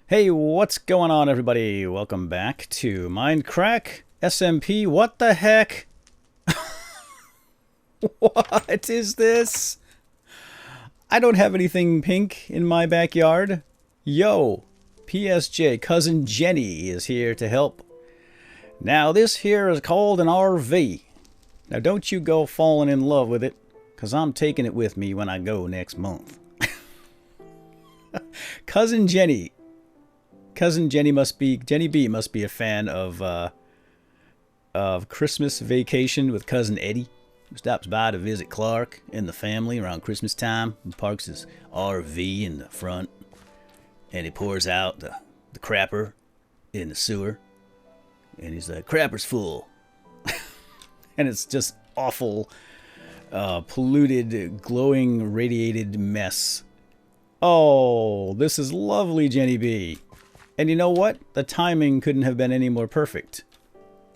Hey, what's going on, everybody? Welcome back to Mindcrack SMP. What the heck? What is this? I don't have anything pink in my backyard. Yo, PSJ, cousin Jenny is here to help. Now, this here is called an RV. Now, don't you go falling in love with it, because I'm taking it with me when I go next month. Cousin Jenny. Jenny B must be a fan of Christmas Vacation with Cousin Eddie, who stops by to visit Clark and the family around Christmas time and parks his RV in the front, and he pours out the crapper in the sewer, and he's like, crapper's full. And it's just awful, polluted, glowing, radiated mess. Oh, this is lovely, Jenny B. And you know what? The timing couldn't have been any more perfect.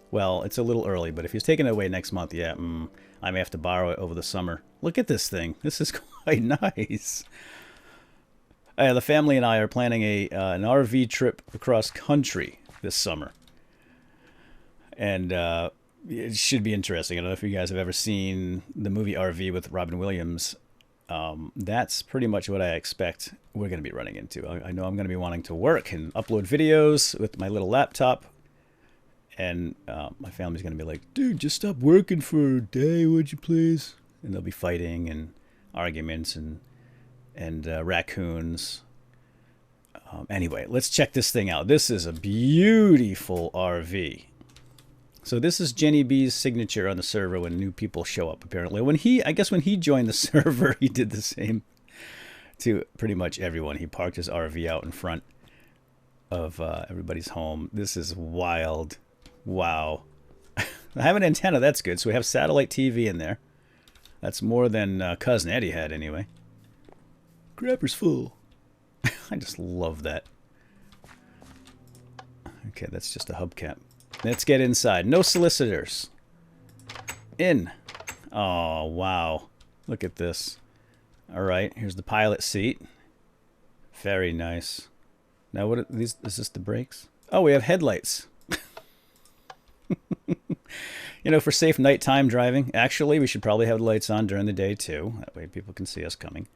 Well, it's a little early, but if he's taking it away next month, yeah, I may have to borrow it over the summer. Look at this thing. This is quite nice. The family and I are planning an RV trip across country this summer. And it should be interesting. I don't know if you guys have ever seen the movie RV with Robin Williams. That's pretty much what I expect we're going to be running into. I know I'm going to be wanting to work and upload videos with my little laptop. And my family's going to be like, dude, just stop working for a day, would you please? And they'll be fighting and arguments and raccoons. Anyway, let's check this thing out. This is a beautiful RV. So this is Jenny B's signature on the server when new people show up, apparently. I guess when he joined the server, he did the same to pretty much everyone. He parked his RV out in front of everybody's home. This is wild. Wow. I have an antenna. That's good. So we have satellite TV in there. That's more than Cousin Eddie had anyway. Crapper's full. I just love that. Okay, that's just a hubcap. Let's get inside. No solicitors. In. Oh, wow. Look at this. All right, here's the pilot seat. Very nice. Now, what are these? Is this the brakes? Oh, we have headlights. You know, for safe nighttime driving. Actually, we should probably have the lights on during the day, too. That way people can see us coming.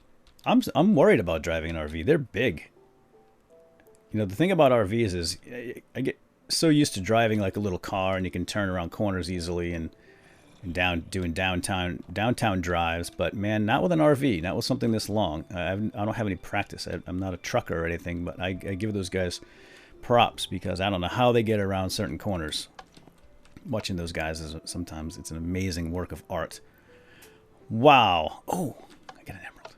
I'm worried about driving an RV. They're big. You know, the thing about RVs is I get so used to driving like a little car, and you can turn around corners easily and doing downtown drives. But man, not with an RV, not with something this long. I don't have any practice. I'm not a trucker or anything, but I give those guys props because I don't know how they get around certain corners. Watching those guys is sometimes it's an amazing work of art. Wow! Oh, I got an emerald.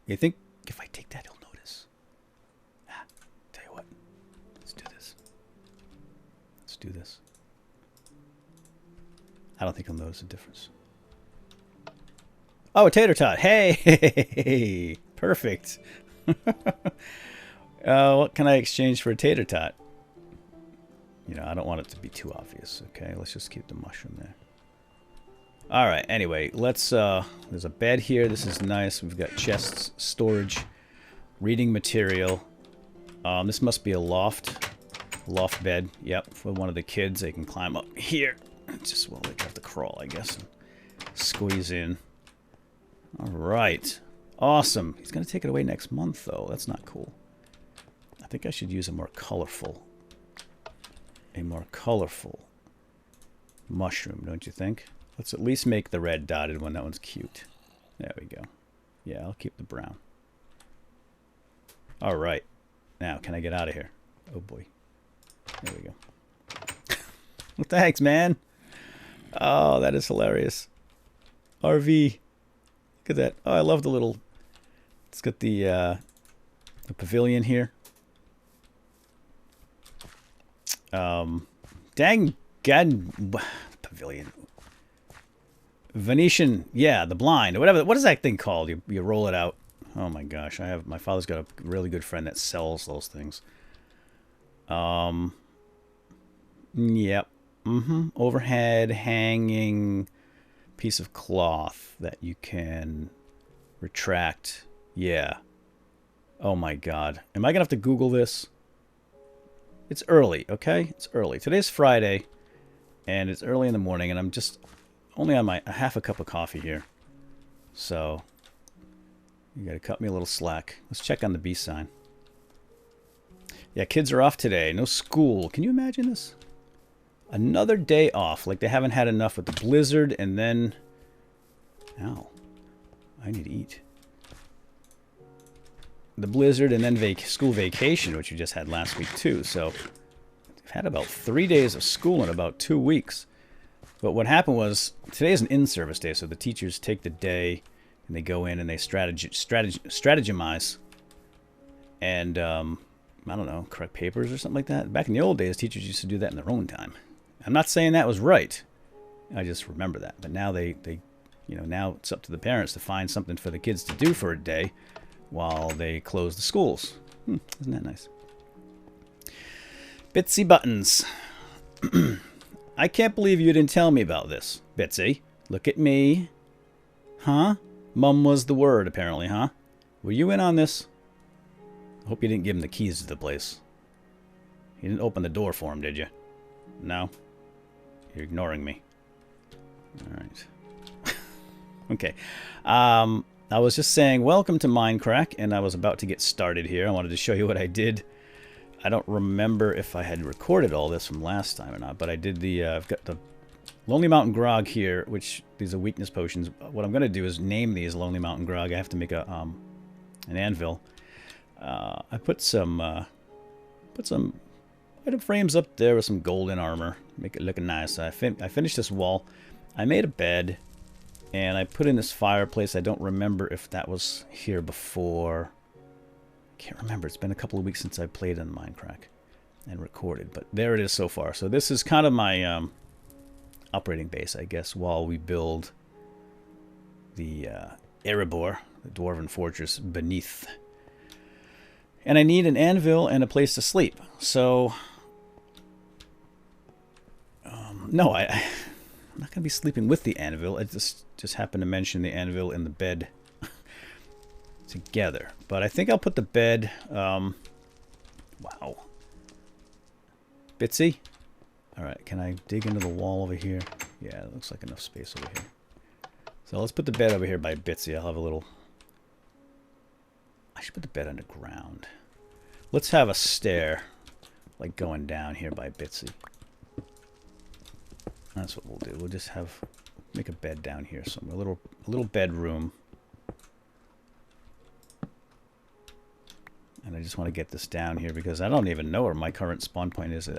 You think if I take that, he'll notice? Tell you what, let's do this. Do this. I don't think he'll notice a difference. Oh, a tater tot. Hey, perfect. What can I exchange for a tater tot? You know, I don't want it to be too obvious. Okay, let's just keep the mushroom there. All right. Anyway, let's. There's a bed here. This is nice. We've got chests, storage, reading material. This must be a loft. Loft bed, yep, for one of the kids. They can climb up here. Just, well, they have to crawl, I guess, and squeeze in. All right. Awesome. He's going to take it away next month, though. That's not cool. I think I should use a more colorful mushroom, don't you think? Let's at least make the red dotted one. That one's cute. There we go. Yeah, I'll keep the brown. All right. Now, can I get out of here? Oh, boy. There we go. Well, thanks, man. Oh, that is hilarious. RV. Look at that. Oh, I love the little... It's got the pavilion here. Dang God. Pavilion. Venetian. Yeah, the blind. Or whatever. What is that thing called? You roll it out. Oh, my gosh. My father's got a really good friend that sells those things. Yep. Overhead hanging piece of cloth that you can retract. Yeah. Oh my God. Am I going to have to Google this? It's early, okay? It's early. Today's Friday, and it's early in the morning, and I'm just only on my half a cup of coffee here. So, you got to cut me a little slack. Let's check on the B sign. Yeah, kids are off today. No school. Can you imagine this? Another day off. Like they haven't had enough with the blizzard, and then... Ow. I need to eat. The blizzard and then school vacation, which we just had last week too. So we've had about 3 days of school in about 2 weeks. But what happened was, today is an in-service day, so the teachers take the day and they go in and they strategize and, I don't know, correct papers or something like that. Back in the old days, teachers used to do that in their own time. I'm not saying that was right. I just remember that. But now they you know, now it's up to the parents to find something for the kids to do for a day while they close the schools. Isn't that nice? Bitsy Buttons. I can't believe you didn't tell me about this, Bitsy. Look at me. Huh? Mum was the word, apparently, huh? Were you in on this? I hope you didn't give him the keys to the place. You didn't open the door for him, did you? No? You're ignoring me. Alright. Okay. I was just saying, welcome to Mindcrack, and I was about to get started here. I wanted to show you what I did. I don't remember if I had recorded all this from last time or not, but I did the, I've got the Lonely Mountain Grog here, which these are weakness potions. What I'm going to do is name these Lonely Mountain Grog. I have to make a, an anvil. I put some item frames up there with some golden armor. Make it look nice. I finished this wall. I made a bed. And I put in this fireplace. I don't remember if that was here before. Can't remember. It's been a couple of weeks since I played on Mindcrack and recorded. But there it is so far. So this is kind of my operating base, I guess, while we build the Erebor, the Dwarven Fortress, beneath. And I need an anvil and a place to sleep. So, no, I'm not going to be sleeping with the anvil. I just happened to mention the anvil and the bed together. But I think I'll put the bed... wow. Bitsy? Alright, can I dig into the wall over here? Yeah, it looks like enough space over here. So let's put the bed over here by Bitsy. I'll have a little... I should put the bed underground. Let's have a stair, like going down here by Bitsy. That's what we'll do. We'll just make a bed down here somewhere. A little bedroom. And I just want to get this down here because I don't even know where my current spawn point is.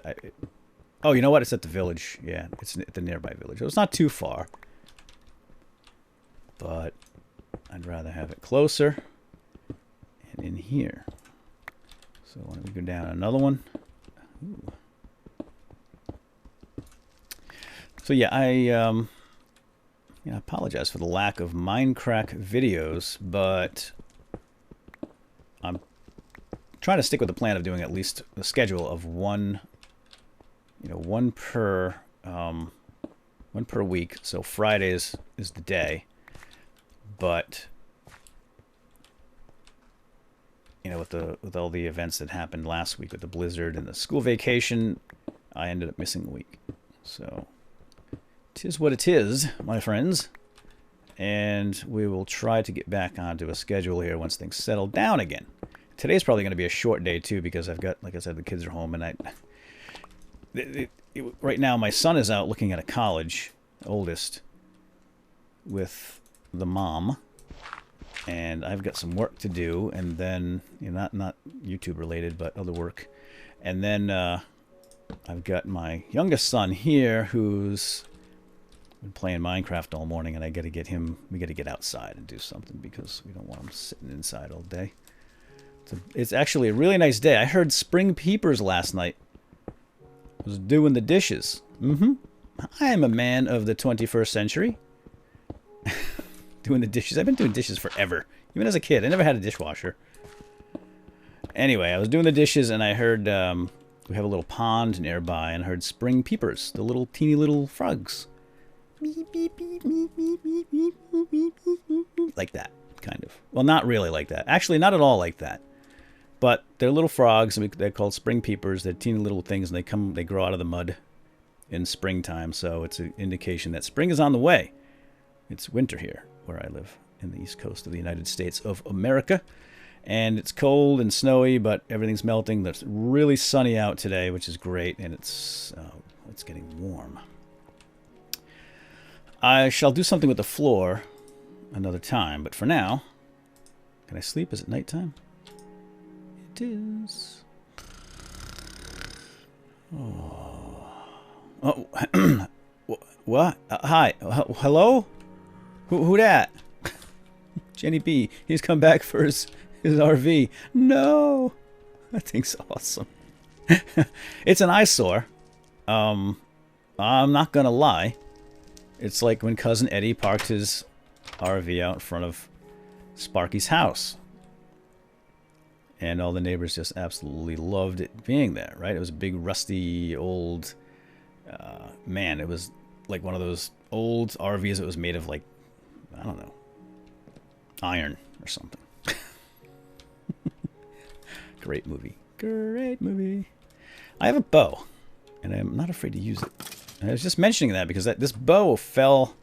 Oh, you know what? It's at the village. Yeah, it's at the nearby village. It's not too far. But I'd rather have it closer. And in here. So why don't we go down another one? Ooh. So yeah, I apologize for the lack of Mindcrack videos, but I'm trying to stick with the plan of doing at least a schedule of one per week. So Fridays is the day, but with all the events that happened last week with the blizzard and the school vacation, I ended up missing a week. So 'tis what it is, my friends. And we will try to get back onto a schedule here once things settle down again. Today's probably going to be a short day too because I've got, like I said, the kids are home, and right now my son is out looking at a college, oldest, with the mom, and I've got some work to do, and then not YouTube related, but other work, and then I've got my youngest son here who's been playing Minecraft all morning, and I got to get him. We got to get outside and do something because we don't want him sitting inside all day. It's actually a really nice day. I heard spring peepers last night. I was doing the dishes. I am a man of the 21st century. Doing the dishes. I've been doing dishes forever. Even as a kid. I never had a dishwasher. Anyway, I was doing the dishes and I heard we have a little pond nearby, and I heard spring peepers, the little teeny little frogs. Like that, kind of. Well, not really like that. Actually, not at all like that. But they're little frogs. They're called spring peepers. They're teeny little things, and they grow out of the mud in springtime. So it's an indication that spring is on the way. It's winter here where I live in the east coast of the United States of America. And it's cold and snowy, but everything's melting. It's really sunny out today, which is great, and it's getting warm. I shall do something with the floor another time, but for now, can I sleep? Is it nighttime? It is. Oh, what? Hi, hello? Who that? Genny B. He's come back for his RV. No, that thing's awesome. It's an eyesore. I'm not gonna lie. It's like when Cousin Eddie parked his RV out in front of Sparky's house. And all the neighbors just absolutely loved it being there, right? It was a big, rusty, old... man, it was like one of those old RVs that was made of, like, I don't know, iron or something. Great movie. Great movie. I have a bow, and I'm not afraid to use it. And I was just mentioning that because this bow fell...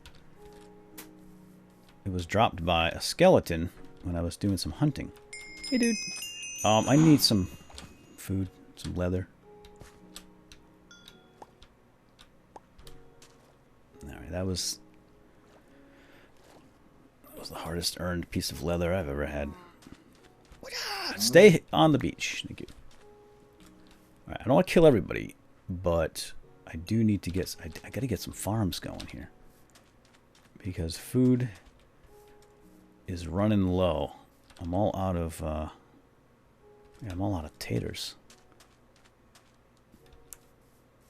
It was dropped by a skeleton when I was doing some hunting. Hey, dude. I need some food, some leather. Alright, that was the hardest earned piece of leather I've ever had. Stay on the beach. Thank you. Alright, I don't want to kill everybody, but I do need to get... I gotta get some farms going here. Because food is running low. I'm all out of... yeah, I'm all out of taters.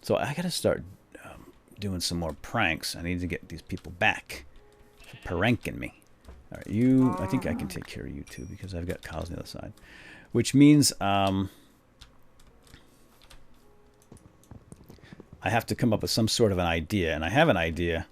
So I gotta start doing some more pranks. I need to get these people back for pranking me. Alright, you... I think I can take care of you too, because I've got cows on the other side. Which means, I have to come up with some sort of an idea, and I have an idea.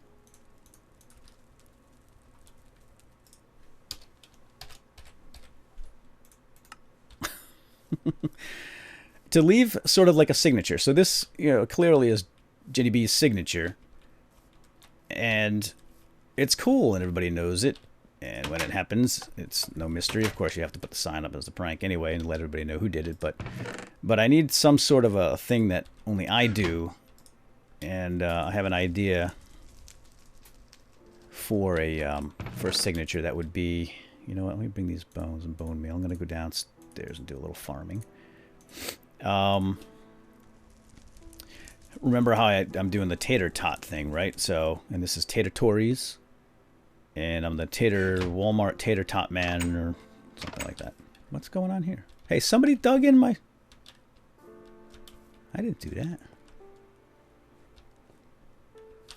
To leave sort of like a signature. So this, you know, clearly is Genny B's signature. And it's cool, and everybody knows it. And when it happens, it's no mystery. Of course, you have to put the sign up as the prank anyway and let everybody know who did it. But I need some sort of a thing that only I do. And I have an idea for a signature that would be... You know what? Let me bring these bones and bone meal. I'm going to go downstairs and do a little farming. Remember how I'm doing the tater tot thing, right? So, and this is Tater Tories. And I'm the Walmart tater tot man or something like that. What's going on here? Hey, somebody dug in my... I didn't do that.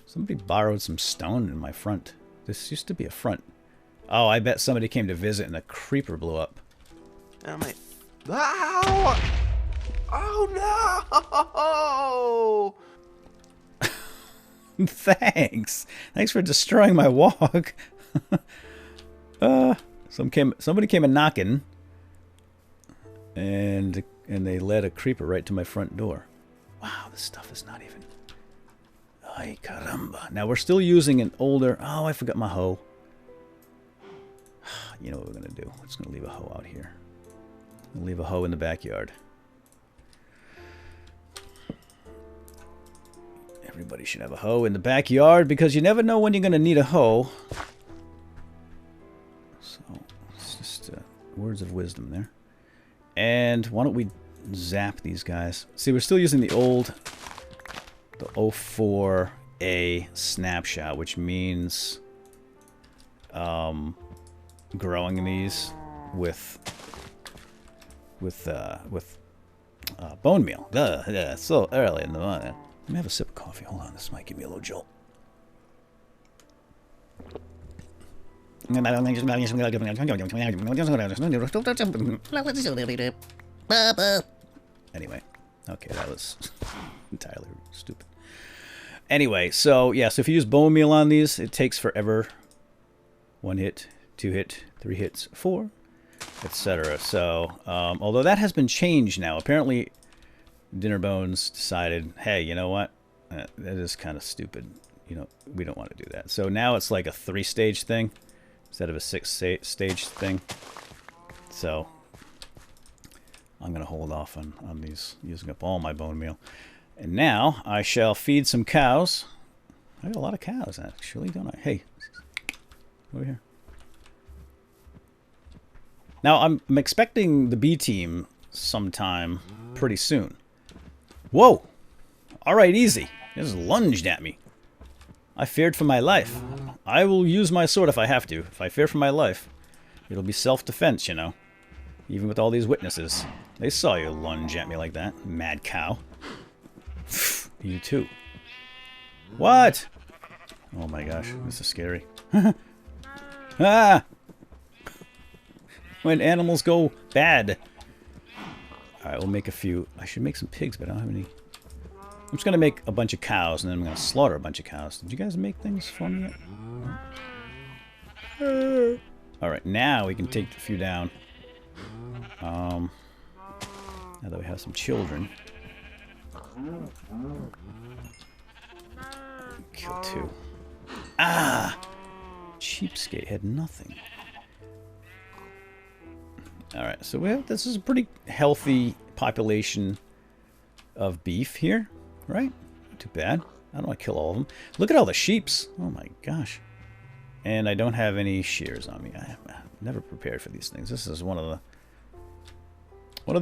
Somebody borrowed some stone in my front. This used to be a front. Oh, I bet somebody came to visit and a creeper blew up. Oh my... Ow! Oh no! Thanks. Thanks for destroying my walk. Somebody came a knocking, and they led a creeper right to my front door. Wow, this stuff is not even... Ay caramba. Now we're still using an older... Oh, I forgot my hoe. You know what we're gonna do? We're just gonna leave a hoe out here. We'll leave a hoe in the backyard. Everybody should have a hoe in the backyard because you never know when you're going to need a hoe. So, it's just words of wisdom there. And why don't we zap these guys? See, we're still using the 04A snapshot, which means growing these with bone meal. Yeah, so early in the morning. Let me have a sip of coffee. Hold on, this might give me a little jolt. Anyway, okay, that was entirely stupid. Anyway, so yeah, so if you use bone meal on these, it takes forever. 1 hit, 2 hit, 3 hits, 4. etc. So, although that has been changed now, apparently Dinner Bones decided, hey, you know what? That is kind of stupid. You know, we don't want to do that. So now it's like a 3-stage thing instead of a 6-stage thing. So I'm going to hold off on these, using up all my bone meal. And now I shall feed some cows. I got a lot of cows, actually, don't I? Hey, over here. Now, I'm expecting the B team sometime pretty soon. Whoa! Alright, easy. He just lunged at me. I feared for my life. I will use my sword if I have to. If I fear for my life, it'll be self-defense, you know. Even with all these witnesses. They saw you lunge at me like that, mad cow. You too. What? Oh my gosh, this is scary. Ah! When animals go bad. Alright, we'll make a few. I should make some pigs, but I don't have any. I'm just going to make a bunch of cows, and then I'm going to slaughter a bunch of cows. Did you guys make things for me yet? Alright, now we can take a few down. Now that we have some children. Kill 2. Ah! Cheapskate had nothing. Alright, so this is a pretty healthy population of beef here, right? Not too bad. I don't want to kill all of them. Look at all the sheeps. Oh my gosh. And I don't have any shears on me. I'm never prepared for these things. This is one of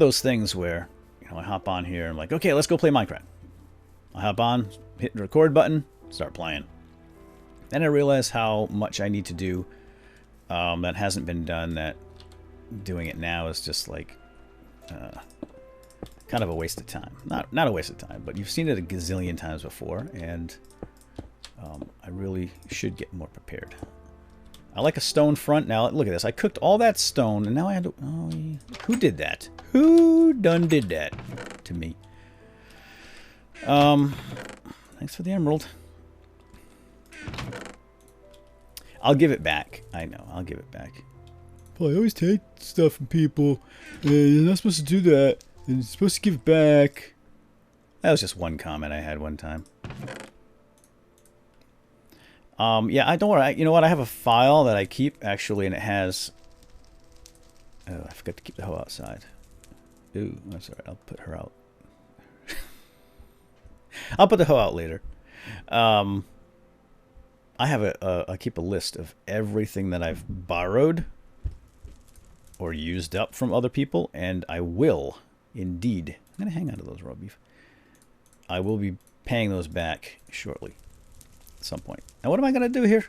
those things where, you know, I hop on here and I'm like, okay, let's go play Minecraft. I hop on, hit the record button, start playing. Then I realize how much I need to do that hasn't been done, that doing it now is just like kind of a waste of time. Not a waste of time, but you've seen it a gazillion times before, and I really should get more prepared. I like a stone front. Now look at this. I cooked all that stone, and now I had to. Oh, who did that? Who done did that to me? Thanks for the emerald. I'll give it back. I know. I'll give it back. Well, I always take stuff from people, and you're not supposed to do that. And you're supposed to give it back. That was just one comment I had one time. Yeah, I don't worry. You know what? I have a file that I keep, actually, and it has... Oh, I forgot to keep the hoe outside. Ooh, that's alright. I'll put her out. I'll put the hoe out later. I have I keep a list of everything that I've borrowed or used up from other people, and I will, indeed... I'm going to hang on to those raw beef. I will be paying those back shortly. At some point. Now what am I going to do here?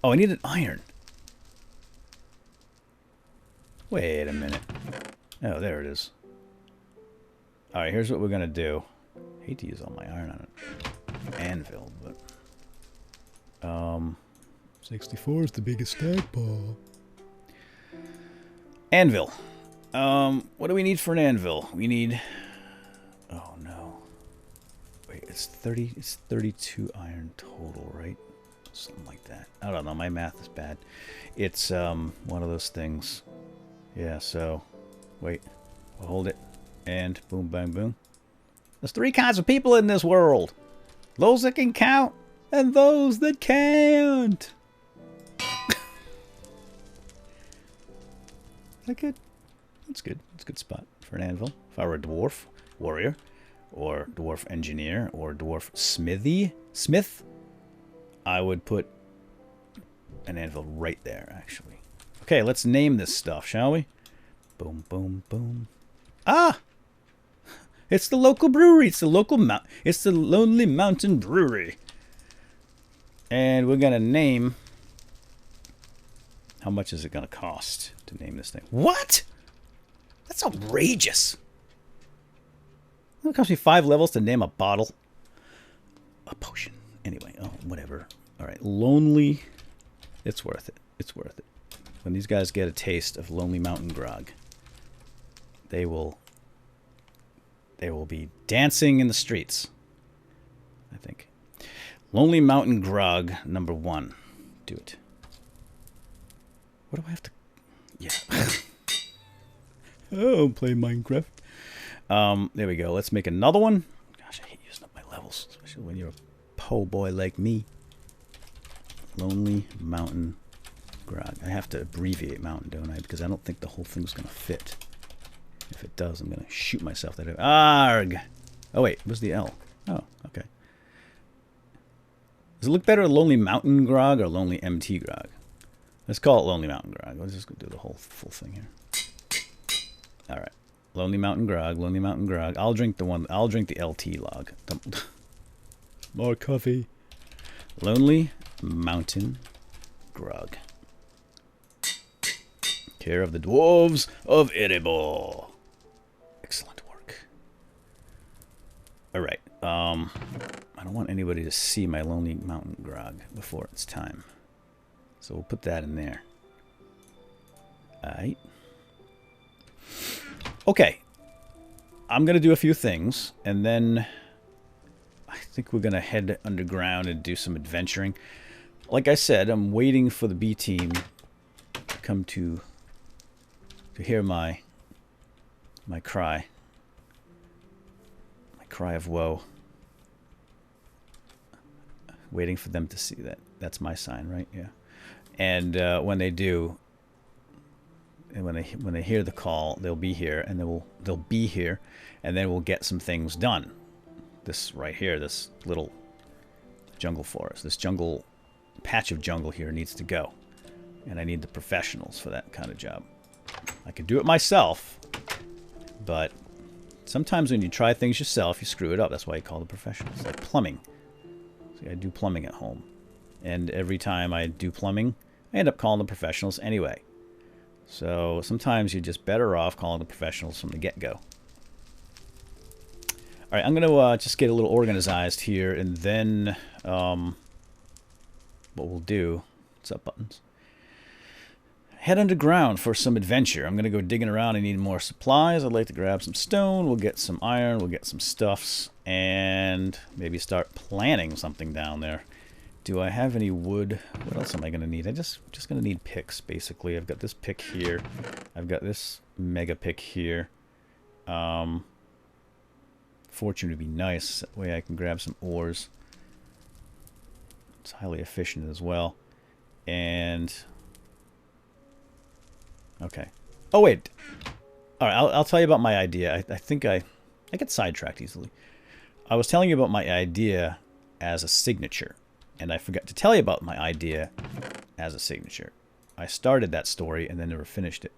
Oh, I need an iron. Wait a minute. Oh, there it is. Alright, here's what we're going to do. I hate to use all my iron on it. Anvil, but... 64 is the biggest stackpile. Anvil. What do we need for an anvil? We need... Oh, no. Wait, it's 32 iron total, right? Something like that. I don't know. My math is bad. It's one of those things. Yeah, so... Wait. We'll hold it. And boom, bang, boom. There's 3 kinds of people in this world. Those that can count and those that can't. Is that good? That's good. That's a good spot for an anvil. If I were a dwarf warrior, or dwarf engineer, or dwarf smith, I would put an anvil right there, actually. Okay, let's name this stuff, shall we? Boom, boom, boom. Ah! It's the local brewery. It's the local It's the Lonely Mountain Brewery. And we're gonna name... How much is it gonna cost to name this thing? What? That's outrageous. It cost me 5 levels to name a bottle. A potion. Anyway, oh, whatever. Alright, Lonely... It's worth it. It's worth it. When these guys get a taste of Lonely Mountain Grog, they will be dancing in the streets, I think. Lonely Mountain Grog #1. Do it. What do I have to... Yeah. Oh, play Minecraft. There we go. Let's make another one. Gosh, I hate using up my levels, especially when you're a po' boy like me. Lonely Mountain Grog. I have to abbreviate mountain, don't I? Because I don't think the whole thing's going to fit. If it does, I'm going to shoot myself. Arg! Oh, wait. Where's the L? Oh, okay. Does it look better, Lonely Mountain Grog or Lonely MT Grog? Let's call it Lonely Mountain Grog. Let's just do the whole full thing here. All right. Lonely Mountain Grog, Lonely Mountain Grog. I'll drink the LT log. More coffee. Lonely Mountain Grog. Care of the Dwarves of Erebor. Excellent work. All right. I don't want anybody to see my Lonely Mountain Grog before it's time. So we'll put that in there. All right. Okay. I'm going to do a few things, and then I think we're going to head underground and do some adventuring. Like I said, I'm waiting for the B team to come to hear my cry. My cry of woe. Waiting for them to see that. That's my sign, right? Yeah. And when they do, and when they hear the call, they'll be here, and they'll be here, and then we'll get some things done. This right here, this little jungle forest, this jungle patch of jungle here needs to go, and I need the professionals for that kind of job. I could do it myself, but sometimes when you try things yourself, you screw it up. That's why you call the professionals. Like plumbing. See, I do plumbing at home, and every time I do plumbing, I end up calling the professionals anyway. So sometimes you're just better off calling the professionals from the get-go. All right, I'm going to just get a little organized here, and then what we'll do... What's up, buttons? Head underground for some adventure. I'm going to go digging around. I need more supplies. I'd like to grab some stone. We'll get some iron. We'll get some stuffs, and maybe start planning something down there. Do I have any wood? What else am I going to need? I'm just going to need picks, basically. I've got this pick here. I've got this mega pick here. Fortune would be nice. That way I can grab some ores. It's highly efficient as well. And... okay. Oh, wait. All right, I'll tell you about my idea. I think I get sidetracked easily. I was telling you about my idea as a signature. And I forgot to tell you about my idea as a signature. I started that story and then never finished it.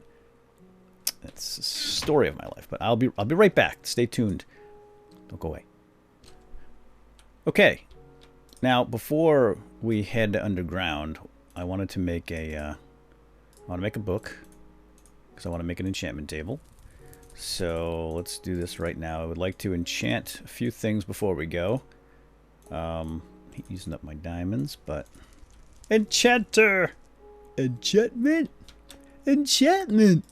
It's the story of my life. But I'll be right back. Stay tuned. Don't go away. Okay. Now, before we head underground, I wanted to make a book because I want to make an enchantment table. So let's do this right now. I would like to enchant a few things before we go. Using up my diamonds, but enchanter, enchantment, enchantment.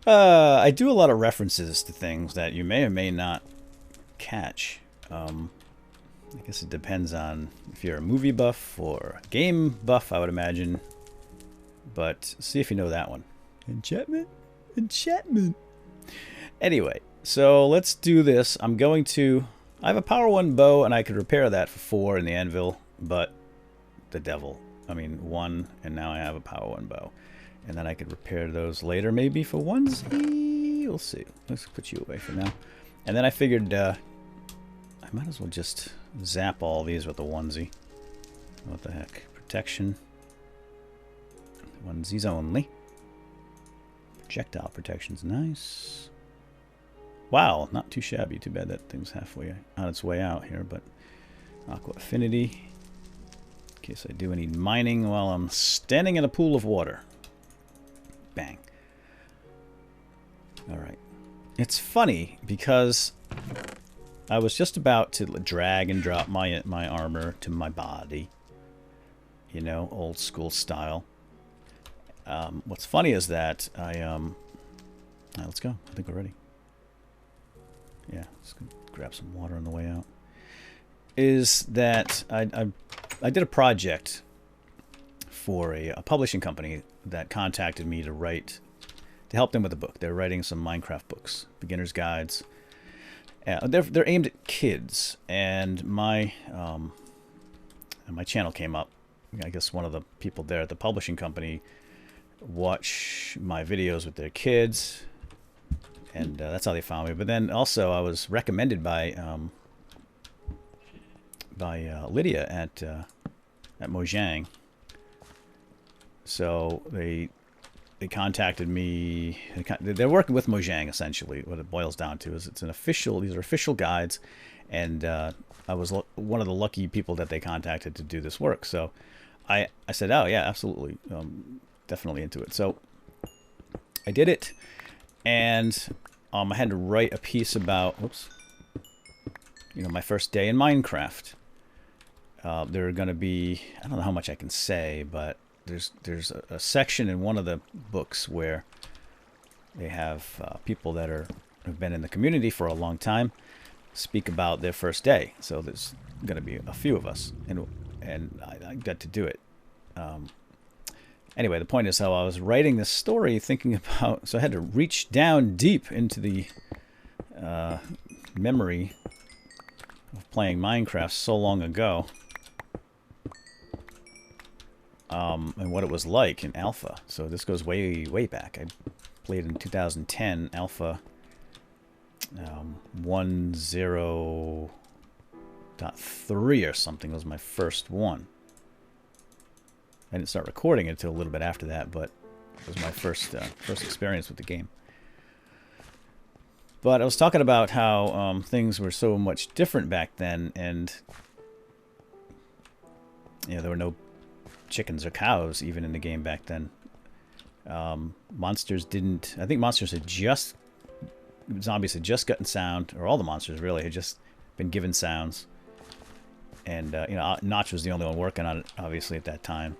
I do a lot of references to things that you may or may not catch. I guess it depends on if you're a movie buff or a game buff, I would imagine. But see if you know that one. Enchantment, enchantment. Anyway. So let's do this. I have a power 1 bow, and I could repair that for 4 in the anvil, but the devil. I mean, 1, and now I have a power 1 bow. And then I could repair those later, maybe for 1Z. We'll see. Let's put you away for now. And then I figured I might as well just zap all these with the 1Z. What the heck? Protection. 1Zs only. Projectile protection's nice. Wow, not too shabby. Too bad that thing's halfway on its way out here, but Aqua Affinity. In case I do any mining while I'm standing in a pool of water. Bang. Alright. It's funny because I was just about to drag and drop my armor to my body. You know, old school style. What's funny is that let's go. I think we're ready. Yeah, let's grab some water on the way out. Is that I did a project for a publishing company that contacted me to help them with a book. They're writing some Minecraft books, beginner's guides. They're aimed at kids, and my channel came up. I guess one of the people there at the publishing company watch my videos with their kids, and that's how they found me. But then also I was recommended by Lydia at Mojang. So they contacted me. They're working with Mojang, essentially. What it boils down to is these are official guides, and I was one of the lucky people that they contacted to do this work. So I said, oh yeah, absolutely, definitely into it. So I did it, and I had to write a piece about, my first day in Minecraft. There are going to be, I don't know how much I can say, but there's a section in one of the books where they have people that have been in the community for a long time speak about their first day. So there's going to be a few of us, and I got to do it. Anyway, the point is how I was writing this story thinking about, so I had to reach down deep into the memory of playing Minecraft so long ago. And what it was like in alpha. So this goes way, way back. I played in 2010, alpha 1.0.3 or something was my first one. I didn't start recording it until a little bit after that, but it was my first experience with the game. But I was talking about how things were so much different back then, and there were no chickens or cows even in the game back then. Monsters didn't. I think zombies had just gotten sound, or all the monsters really had just been given sounds. And Notch was the only one working on it, obviously, at that time.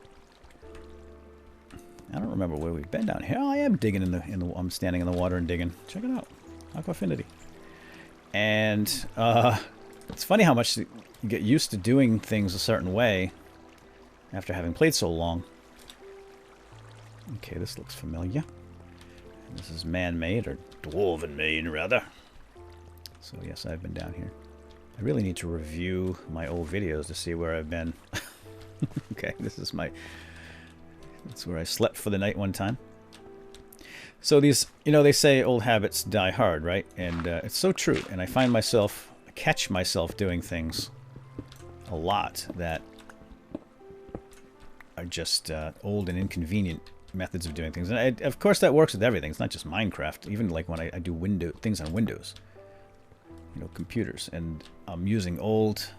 I don't remember where we've been down here. Oh, I am digging in the. I'm standing in the water and digging. Check it out, Aquafinity. And it's funny how much you get used to doing things a certain way after having played so long. Okay, this looks familiar. This is man-made, or dwarven-made, rather. So yes, I've been down here. I really need to review my old videos to see where I've been. Okay, that's where I slept for the night one time. So these, they say old habits die hard, right? And it's so true. And I catch myself doing things a lot that are just old and inconvenient methods of doing things. And of course that works with everything. It's not just Minecraft. Even like when I do things on Windows, computers, and I'm using old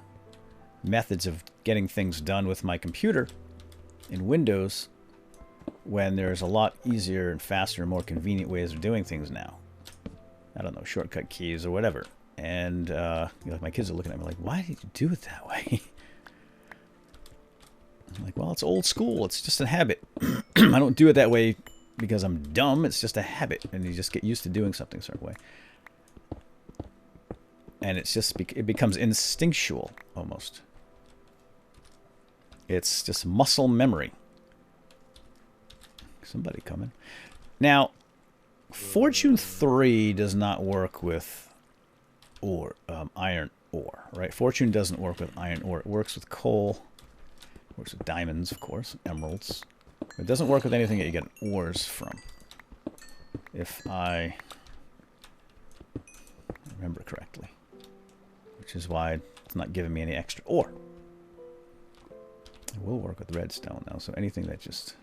methods of getting things done with my computer in Windows when there's a lot easier and faster and more convenient ways of doing things now. I don't know, shortcut keys or whatever. And my kids are looking at me like, why did you do it that way? I'm like, well, it's old school. It's just a habit. I don't do it that way because I'm dumb. It's just a habit, and you just get used to doing something a certain way. And it becomes instinctual, almost. It's just muscle memory. Somebody coming. Now, Fortune 3 does not work with iron ore, right? Fortune doesn't work with iron ore. It works with coal. Works with diamonds, of course, emeralds. It doesn't work with anything that you get ores from. If I remember correctly. Which is why it's not giving me any extra ore. It will work with redstone, though, so anything that just...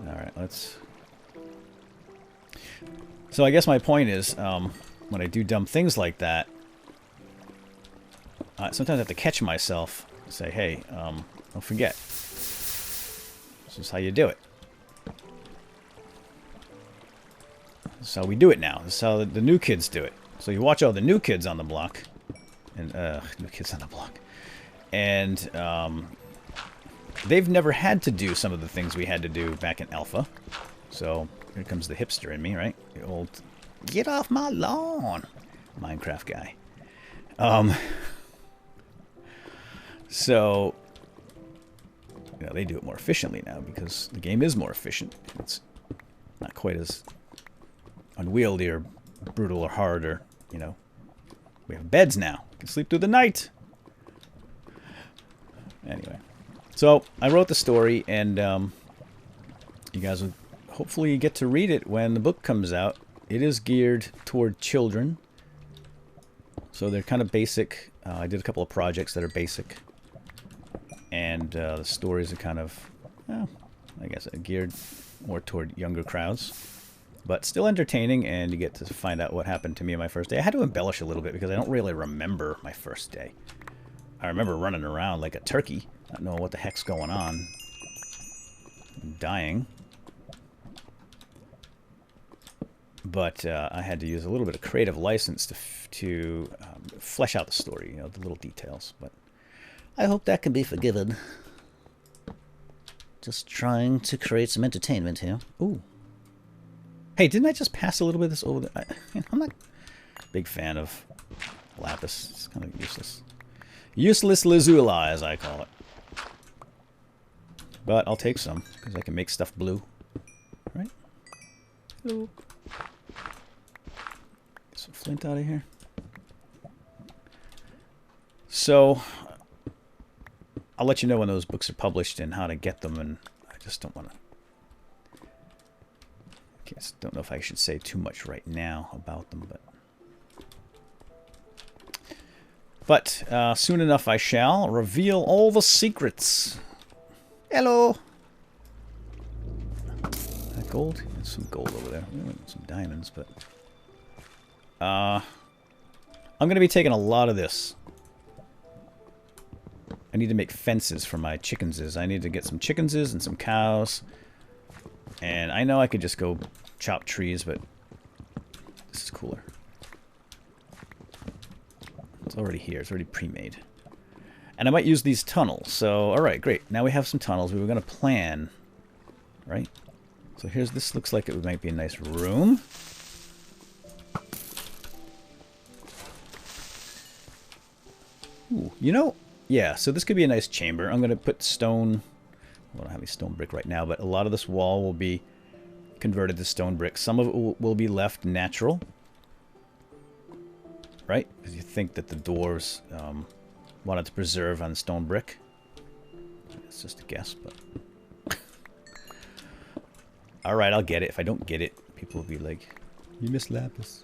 Alright, let's... So I guess my point is, when I do dumb things like that, sometimes I have to catch myself. Say, hey, don't forget. This is how you do it. This is how we do it now. This is how the new kids do it. So you watch all the new kids on the block. And, new kids on the block. And, they've never had to do some of the things we had to do back in alpha. So, here comes the hipster in me, right? The old, get off my lawn, Minecraft guy. So, you know, they do it more efficiently now because the game is more efficient. It's not quite as unwieldy or brutal or hard, or, you know, we have beds now. We can sleep through the night. Anyway, so I wrote the story, and you guys will hopefully get to read it when the book comes out. It is geared toward children, so they're kind of basic. I did a couple of projects that are basic, and the stories are kind of, well, I guess, geared more toward younger crowds, but still entertaining, and you get to find out what happened to me on my first day. I had to embellish a little bit because I don't really remember my first day. I remember running around like a turkey, not knowing what the heck's going on, dying. But I had to use a little bit of creative license to flesh out the story, you know, the little details. But I hope that can be forgiven. Just trying to create some entertainment here. Ooh. Hey, didn't I just pass a little bit of this over there? I'm not a big fan of lapis. It's kind of useless. Useless lazuli, as I call it. But I'll take some, because I can make stuff blue. Right? Hello. Get some flint out of here. So, I'll let you know when those books are published and how to get them, and I just don't want to... I don't know if I should say too much right now about them, but soon enough I shall reveal all the secrets. Hello! That gold? There's some gold over there. Some diamonds, but... I'm going to be taking a lot of this. I need to make fences for my chickenses. I need to get some chickenses and some cows. And I know I could just go chop trees, but this is cooler. It's already here. It's already pre-made. And I might use these tunnels. So, alright, great. Now we have some tunnels. We were going to plan, right? So here's, this looks like it might be a nice room. Ooh, you know, yeah, so this could be a nice chamber. I'm going to put stone... I don't have any stone brick right now, but a lot of this wall will be converted to stone brick. Some of it will be left natural. Right? Because you think that the dwarves wanted to preserve on stone brick. It's just a guess, but... Alright, I'll get it. If I don't get it, people will be like, you missed lapis.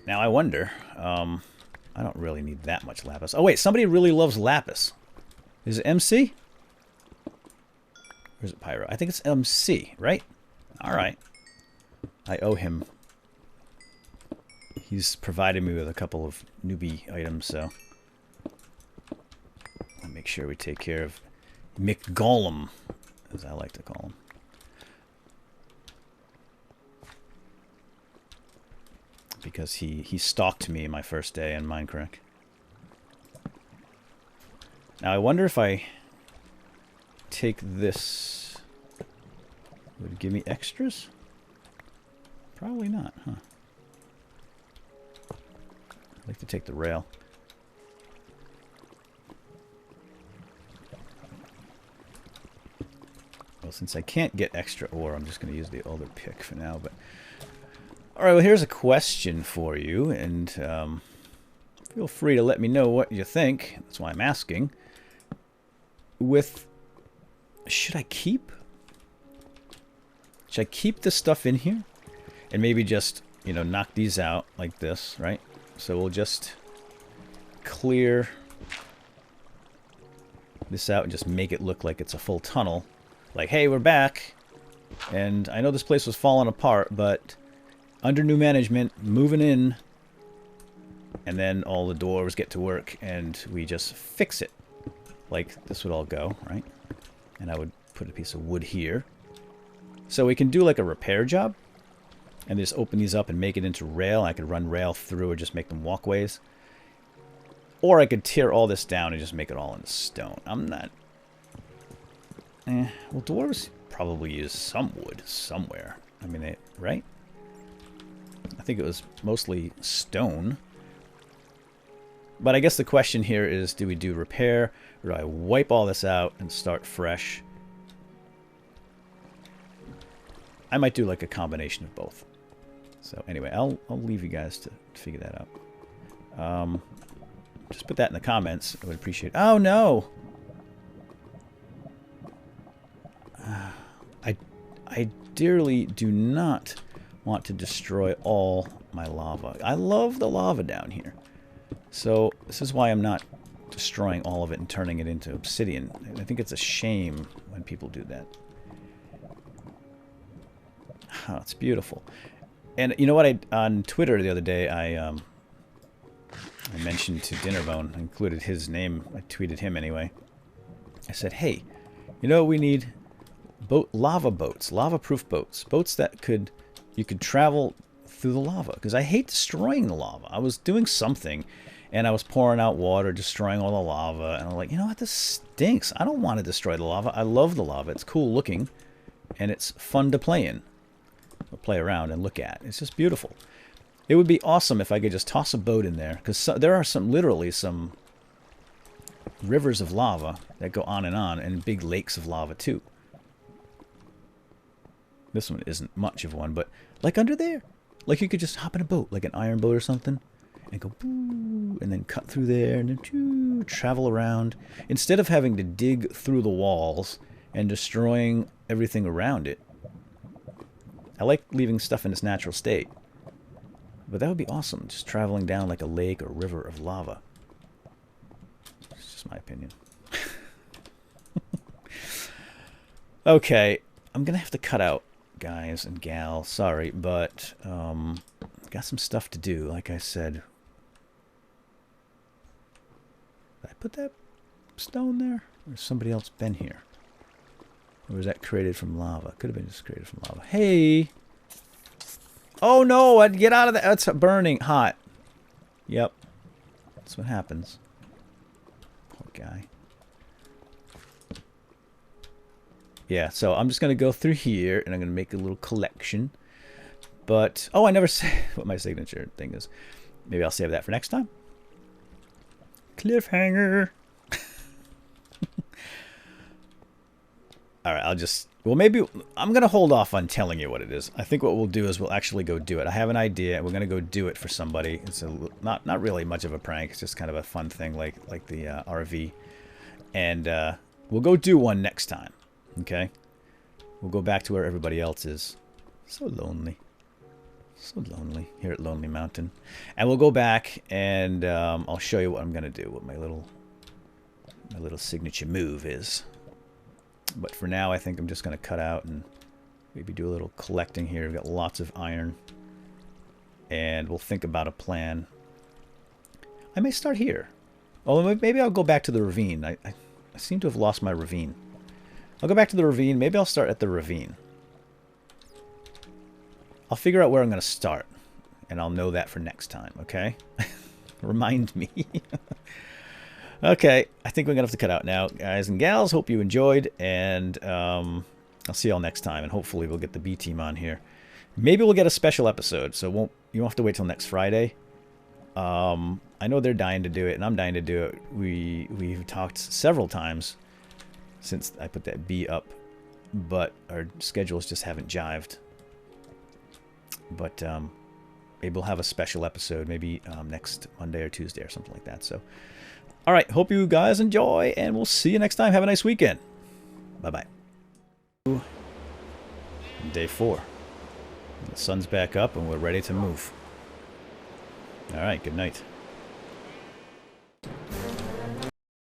Now, I wonder... I don't really need that much lapis. Oh, wait, somebody really loves lapis. Is it MC? Or is it Pyro? I think it's MC, right? Alright. I owe him. He's provided me with a couple of newbie items, so... I'll make sure we take care of McGollum, as I like to call him. Because he stalked me my first day in Mindcrack. Now I wonder if I take this, would it give me extras? Probably not, huh? I'd like to take the rail. Well, since I can't get extra ore, I'm just going to use the older pick for now, but... Alright, well, here's a question for you, and feel free to let me know what you think. That's why I'm asking. Should I keep this stuff in here? And maybe just, you know, knock these out like this, right? So we'll just clear this out and just make it look like it's a full tunnel. Like, hey, we're back. And I know this place was falling apart, but... under new management, moving in, and then all the dwarves get to work, and we just fix it. Like, this would all go, right? And I would put a piece of wood here. So we can do like a repair job, and just open these up and make it into rail. I could run rail through or just make them walkways. Or I could tear all this down and just make it all into stone. I'm not... well, dwarves probably use some wood somewhere. I mean, right? I think it was mostly stone. But I guess the question here is, do we do repair, or do I wipe all this out and start fresh? I might do like a combination of both. So anyway, I'll leave you guys to figure that out. Just put that in the comments. I would appreciate it. Oh no! I dearly do not want to destroy all my lava. I love the lava down here. So this is why I'm not destroying all of it and turning it into obsidian. I think it's a shame when people do that. Oh, it's beautiful. And you know what? On Twitter the other day, I mentioned to Dinnerbone, I included his name. I tweeted him anyway. I said, hey, you know what we need? Lava boats, lava-proof boats. Boats that you could travel through the lava. Because I hate destroying the lava. I was doing something, and I was pouring out water, destroying all the lava. And I'm like, you know what? This stinks. I don't want to destroy the lava. I love the lava. It's cool looking, and it's fun to play in. Play around and look at. It's just beautiful. It would be awesome if I could just toss a boat in there, because there are literally some rivers of lava that go on, and big lakes of lava too. This one isn't much of one, but like under there, like you could just hop in a boat, like an iron boat or something, and go boo, and then cut through there, and then choo, travel around, instead of having to dig through the walls and destroying everything around it. I like leaving stuff in its natural state. But that would be awesome, just traveling down like a lake or river of lava. It's just my opinion. Okay, I'm going to have to cut out, guys and gals. Sorry, but got some stuff to do, like I said. Did I put that stone there? Or has somebody else been here? Or was that created from lava? Could have been just created from lava. Hey! Oh no! I'd get out of that. It's burning hot. Yep. That's what happens. Poor guy. Yeah, so I'm just going to go through here, and I'm going to make a little collection. But, oh, I never say what my signature thing is. Maybe I'll save that for next time. Cliffhanger! Alright, I'll just... Well, maybe... I'm going to hold off on telling you what it is. I think what we'll do is we'll actually go do it. I have an idea. We're going to go do it for somebody. It's not really much of a prank. It's just kind of a fun thing like the RV. And we'll go do one next time. Okay? We'll go back to where everybody else is. So lonely. So lonely here at Lonely Mountain. And we'll go back and I'll show you what I'm going to do. What my little signature move is. But for now, I think I'm just going to cut out and maybe do a little collecting here. We've got lots of iron. And we'll think about a plan. I may start here. Although maybe I'll go back to the ravine. I seem to have lost my ravine. I'll go back to the ravine. Maybe I'll start at the ravine. I'll figure out where I'm going to start. And I'll know that for next time, okay? Remind me. Okay, I think we're going to have to cut out now, guys and gals. Hope you enjoyed, and I'll see y'all next time, and hopefully we'll get the B team on here. Maybe we'll get a special episode, so you won't have to wait till next Friday. I know they're dying to do it, and I'm dying to do it. We've talked several times since I put that B up, but our schedules just haven't jived. But maybe we'll have a special episode, maybe next Monday or Tuesday or something like that. So, all right, hope you guys enjoy, and we'll see you next time. Have a nice weekend. Bye-bye. Day 4. The sun's back up, and we're ready to move. All right, good night.